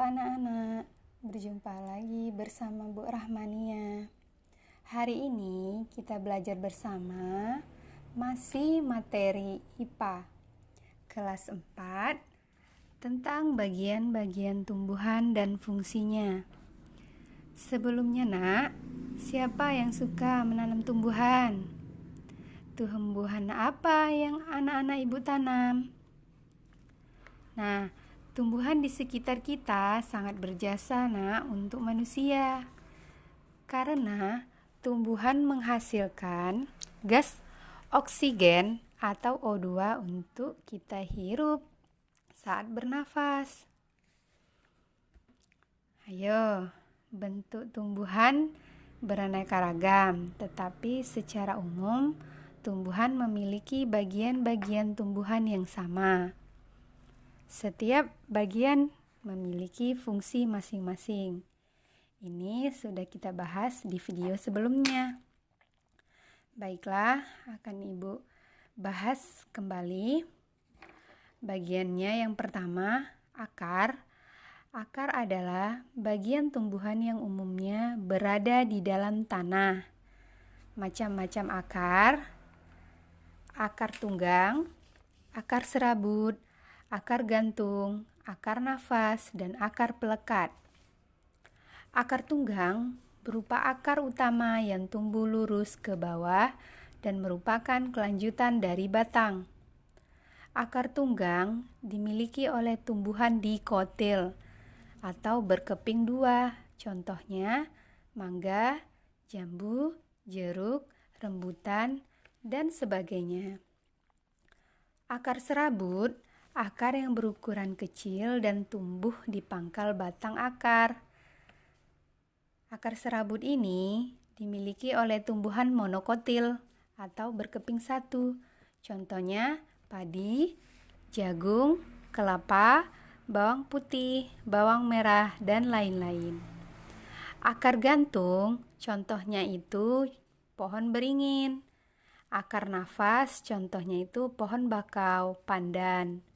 anak-anak, berjumpa lagi bersama Bu Rahmania. Hari ini kita belajar bersama masih materi IPA kelas 4 tentang bagian-bagian tumbuhan dan fungsinya. Sebelumnya nak, siapa yang suka menanam tumbuhan? Tumbuhan apa yang anak-anak ibu tanam? Nah, tumbuhan di sekitar kita sangat berjasa nak untuk manusia. Karena tumbuhan menghasilkan gas oksigen atau O2 untuk kita hirup saat bernafas. Ayo, bentuk tumbuhan beraneka ragam, tetapi secara umum tumbuhan memiliki bagian-bagian tumbuhan yang sama. Setiap bagian memiliki fungsi masing-masing. Ini sudah kita bahas di video sebelumnya. Baiklah, akan Ibu bahas kembali. Bagiannya yang pertama, akar. Akar adalah bagian tumbuhan yang umumnya berada di dalam tanah. Macam-macam akar. Akar tunggang, akar serabut, akar gantung, akar nafas, dan akar pelekat. Akar tunggang berupa akar utama yang tumbuh lurus ke bawah dan merupakan kelanjutan dari batang. Akar tunggang dimiliki oleh tumbuhan dikotil atau berkeping dua, contohnya mangga, jambu, jeruk, rambutan, dan sebagainya. Akar serabut akar yang berukuran kecil dan tumbuh di pangkal batang akar. Akar serabut ini dimiliki oleh tumbuhan monokotil atau berkeping satu. Contohnya padi, jagung, kelapa, bawang putih, bawang merah, dan lain-lain. Akar gantung contohnya itu pohon beringin. Akar nafas contohnya itu pohon bakau, pandan.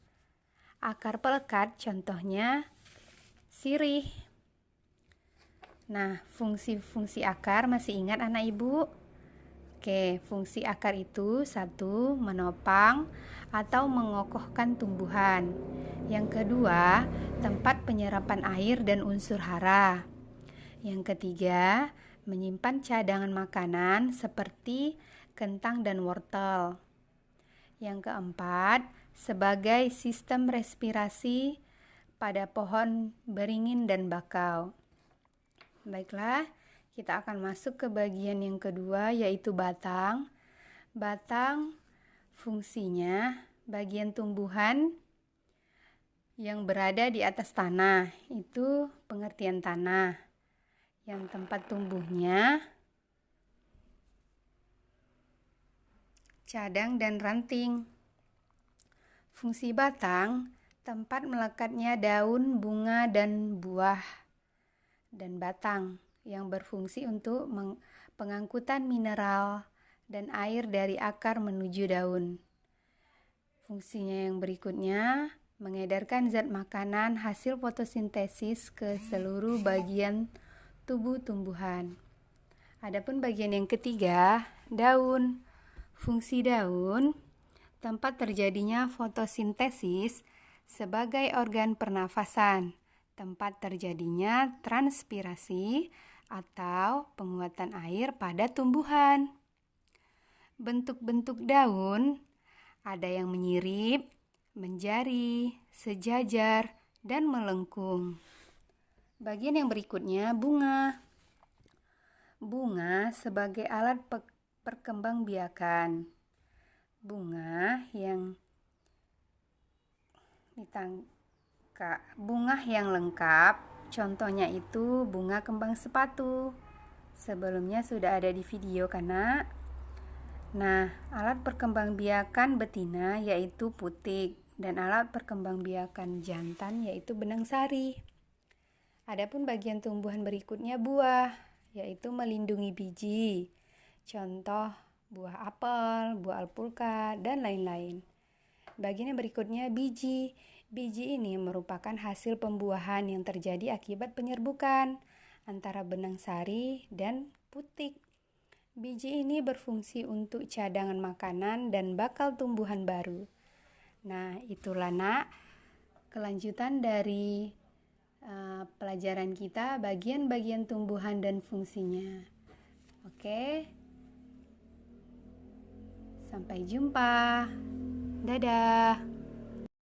Akar pelekat contohnya sirih. Nah, fungsi-fungsi akar masih ingat anak ibu? Oke, fungsi akar itu satu, menopang atau mengokohkan tumbuhan. Yang kedua, tempat penyerapan air dan unsur hara. Yang ketiga, menyimpan cadangan makanan seperti kentang dan wortel. Yang keempat, sebagai sistem respirasi pada pohon beringin dan bakau. Baiklah, kita akan masuk ke bagian yang kedua, yaitu batang. Batang fungsinya bagian tumbuhan yang berada di atas tanah, itu pengertian tanah. Yang tempat tumbuhnya cadang dan ranting. Fungsi batang, tempat melekatnya daun, bunga, dan buah, dan batang yang berfungsi untuk pengangkutan mineral dan air dari akar menuju daun. Fungsinya yang berikutnya, mengedarkan zat makanan hasil fotosintesis ke seluruh bagian tubuh tumbuhan. Adapun bagian yang ketiga, daun. Fungsi daun, tempat terjadinya fotosintesis sebagai organ pernafasan, tempat terjadinya transpirasi atau penguatan air pada tumbuhan. Bentuk-bentuk daun ada yang menyirip, menjari, sejajar, dan melengkung. Bagian yang berikutnya, bunga. Bunga sebagai alat perkembangbiakan. Bunga yang lengkap, contohnya itu bunga kembang sepatu. Sebelumnya sudah ada di video kanak. Nah, alat perkembangbiakan betina yaitu putik dan alat perkembangbiakan jantan yaitu benang sari. Adapun bagian tumbuhan berikutnya buah, yaitu melindungi biji. Contoh buah apel, buah alpukat, dan lain-lain. Bagian yang berikutnya biji. Biji ini merupakan hasil pembuahan yang terjadi akibat penyerbukan antara benang sari dan putik. Biji ini berfungsi untuk cadangan makanan dan bakal tumbuhan baru. Nah, itulah nak, kelanjutan dari pelajaran kita bagian-bagian tumbuhan dan fungsinya. Oke. Sampai jumpa. Dadah.